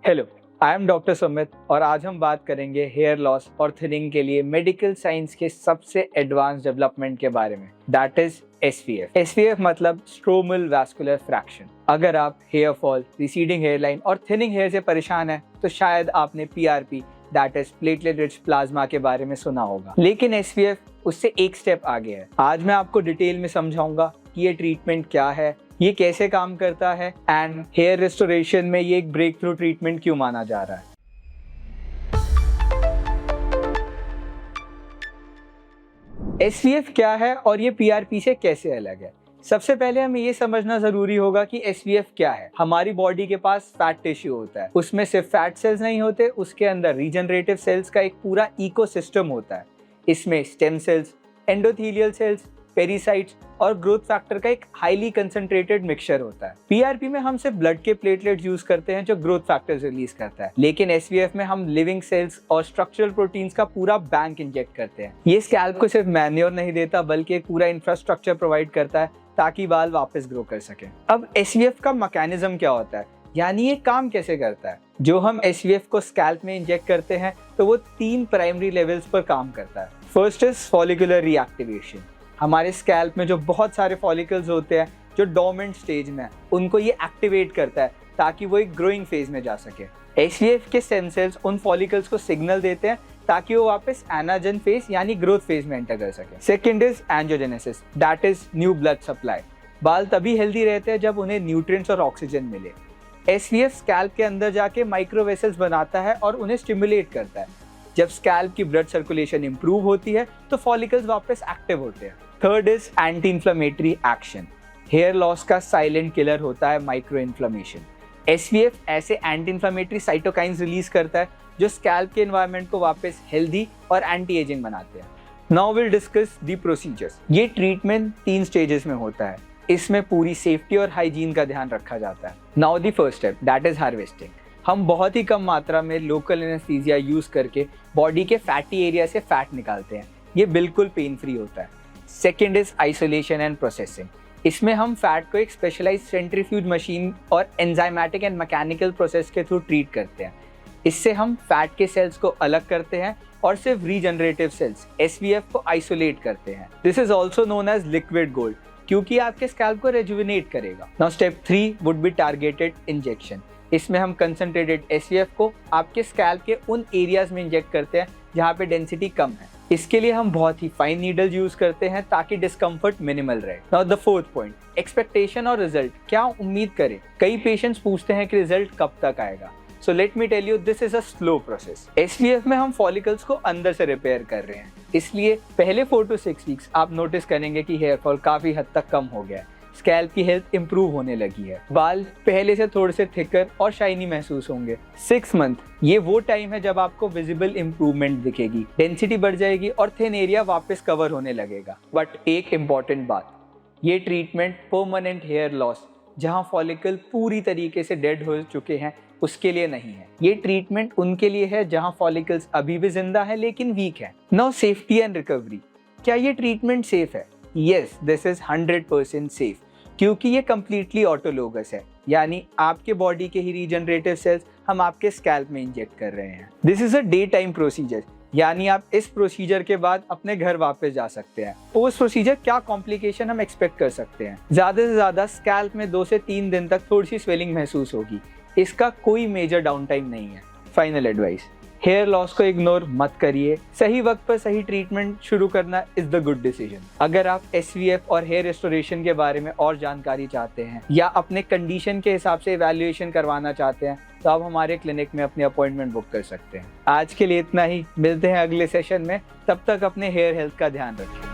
Hello, I am doctor Sumit और आज हम बात करेंगे हेयर लॉस और थिनिंग के लिए मेडिकल साइंस के सबसे एडवांस डेवलपमेंट के बारे में, दैट इज SVF। SVF मतलब स्ट्रोमल वैस्कुलर फ्रैक्शन। अगर आप हेयर फॉल, रिसीडिंग हेयरलाइन और थिनिंग हेयर से परेशान हैं, तो शायद आपने PRP that is platelet rich plasma के बारे में सुना होगा, लेकिन SVF उससे एक स्टेप आगे है। आज मैं आपको डिटेल में समझाऊंगा कि ये ट्रीटमेंट क्या है, ये कैसे काम करता है एंड हेयर रेस्टोरेशन में ये एक ब्रेक थ्रू ट्रीटमेंट क्यों माना जा रहा है। SVF क्या है और ये PRP से कैसे अलग है। सबसे पहले हमें ये समझना जरूरी होगा कि SVF क्या है। हमारी बॉडी के पास फैट टिश्यू होता है, उसमें सिर्फ फैट सेल्स नहीं होते, उसके अंदर रीजनरेटिव सेल्स का एक पूरा इकोसिस्टम होता है। इसमें स्टेम सेल्स, एंडोथेलियल सेल्स, पेरिसाइट्स और ग्रोथ फैक्टर का एक हाईली कंसंट्रेटेड मिक्सचर होता है। PRP में हम सिर्फ ब्लड के प्लेटलेट्स यूज करते हैं जो ग्रोथ फैक्टर्स रिलीज करता है, लेकिन SVF में हम लिविंग सेल्स और स्ट्रक्चरल प्रोटीन्स का पूरा बैंक इंजेक्ट करते हैं। ये स्कैल्प को सिर्फ मैन्योर नहीं देता, बल्कि एक पूरा इंफ्रास्ट्रक्चर प्रोवाइड करता है ताकि बाल वापस ग्रो कर सके। अब SVF का मैकेनिज्म क्या होता है, यानी ये काम कैसे करता है। जो हम SVF को स्कैल्प में इंजेक्ट करते हैं तो वो 3 प्राइमरी लेवल्स पर काम करता है। First is follicular reactivation. हमारे स्कैल्प में जो बहुत सारे फॉलिकल्स होते हैं जो डोर्मेंट स्टेज में है, उनको ये एक्टिवेट करता है ताकि वो एक ग्रोइंग फेज में जा सके। SVF के स्टेम सेल्स उन फॉलिकल्स को सिग्नल देते हैं ताकि वो वापस एनाजन फेज यानी ग्रोथ फेज में एंटर कर सके। Second is angiogenesis, that is new blood supply. बाल तभी हेल्दी रहते हैं जब उन्हें न्यूट्रिएंट्स और ऑक्सीजन मिले। SVF स्कैल्प के अंदर जाके माइक्रोवेसल्स बनाता है और उन्हें स्टिमुलेट करता है। जब स्कैल्प की ब्लड सर्कुलेशन इंप्रूव होती है तो फॉलिकल्स वापस एक्टिव होते हैं। Third is anti inflammatory action. Hair loss का साइलेंट किलर होता है माइक्रो इन्फ्लेमेशन। SVF ऐसे एंटी इन्फ्लेमेटरी साइटोकाइंस रिलीज करता है जो स्कैल्प के एनवायरनमेंट को वापस हेल्दी और एंटी एजिंग बनाते हैं। Now will discuss the procedures. ये ट्रीटमेंट 3 स्टेजेस में होता है। इसमें पूरी सेफ्टी और हाइजीन का ध्यान रखा जाता है। Now the first step, that is harvesting. हम बहुत ही कम मात्रा में लोकल एनेस्थीसिया यूज करके बॉडी के फैटी एरिया से फैट निकालते हैं। ये बिल्कुल पेन फ्री होता है। Second is isolation and processing. इसमें हम फैट को एक स्पेशलाइज्ड सेंट्रीफ्यूज मशीन और एंजाइमेटिक एंड मैकेनिकल प्रोसेस के थ्रू ट्रीट करते हैं। इससे हम फैट के सेल्स को अलग करते हैं और सिर्फ रीजनरेटिव सेल्स SVF को आइसोलेट करते हैं। This is also known as liquid gold, क्योंकि आपके स्कैल्प को रेजुविनेट करेगा। Now step 3 would be targeted injection. इसमें हम कंसंट्रेटेड SVF को आपके स्कैल्प के उन एरियाज में इंजेक्ट करते हैं जहाँ पे डेंसिटी कम है। इसके लिए हम बहुत ही फाइन नीडल यूज करते हैं ताकि डिस्कम्फर्ट मिनिमल रहे। Now the fourth point, expectation और रिजल्ट। क्या उम्मीद करें। कई पेशेंट्स पूछते हैं कि रिजल्ट कब तक आएगा। So let me tell you, this is a slow process. SVF में हम फॉलिकल्स को अंदर से रिपेयर कर रहे हैं, इसलिए पहले 4 to 6 वीक्स आप नोटिस करेंगे कि हेयर फॉल काफी हद तक कम हो गया है, स्कैल्प की हेल्थ इंप्रूव होने लगी है, बाल पहले से थोड़े से थिकर और शाइनी महसूस होंगे। 6 मंथ ये वो टाइम है जब आपको विजिबल इंप्रूवमेंट दिखेगी, डेंसिटी बढ़ जाएगी और थिन एरिया वापस कवर होने लगेगा। बट एक इम्पॉर्टेंट बात, ये ट्रीटमेंट परमानेंट हेयर लॉस जहां फॉलिकल पूरी तरीके से डेड हो चुके हैं उसके लिए नहीं है। ये ट्रीटमेंट उनके लिए है जहां फॉलिकल्स अभी भी जिंदा है लेकिन वीक है। Now safety and recovery. क्या ये ट्रीटमेंट सेफ है? यस, दिस इज 100% सेफ, क्योंकि ये कम्प्लीटली ऑटोलोगस है, यानी आपके बॉडी के ही रीजनरेटिव सेल्स हम आपके स्कैल्प में इंजेक्ट कर रहे हैं। This is a day time procedure, यानी आप इस प्रोसीजर के बाद अपने घर वापस जा सकते हैं। पोस्ट प्रोसीजर क्या कॉम्प्लिकेशन हम एक्सपेक्ट कर सकते हैं? ज्यादा से ज्यादा स्कैल्प में 2 से 3 दिन तक थोड़ी सी स्वेलिंग महसूस होगी। इसका कोई मेजर डाउन टाइम नहीं है। फाइनल एडवाइस, हेयर लॉस को इग्नोर मत करिए। सही वक्त पर सही ट्रीटमेंट शुरू करना इज द गुड डिसीजन। अगर आप SVF और हेयर रेस्टोरेशन के बारे में और जानकारी चाहते हैं या अपने कंडीशन के हिसाब से इवैल्यूएशन करवाना चाहते हैं, तो आप हमारे क्लिनिक में अपनी अपॉइंटमेंट बुक कर सकते हैं। आज के लिए इतना ही, मिलते हैं अगले सेशन में। तब तक अपने हेयर हेल्थ का ध्यान रखें।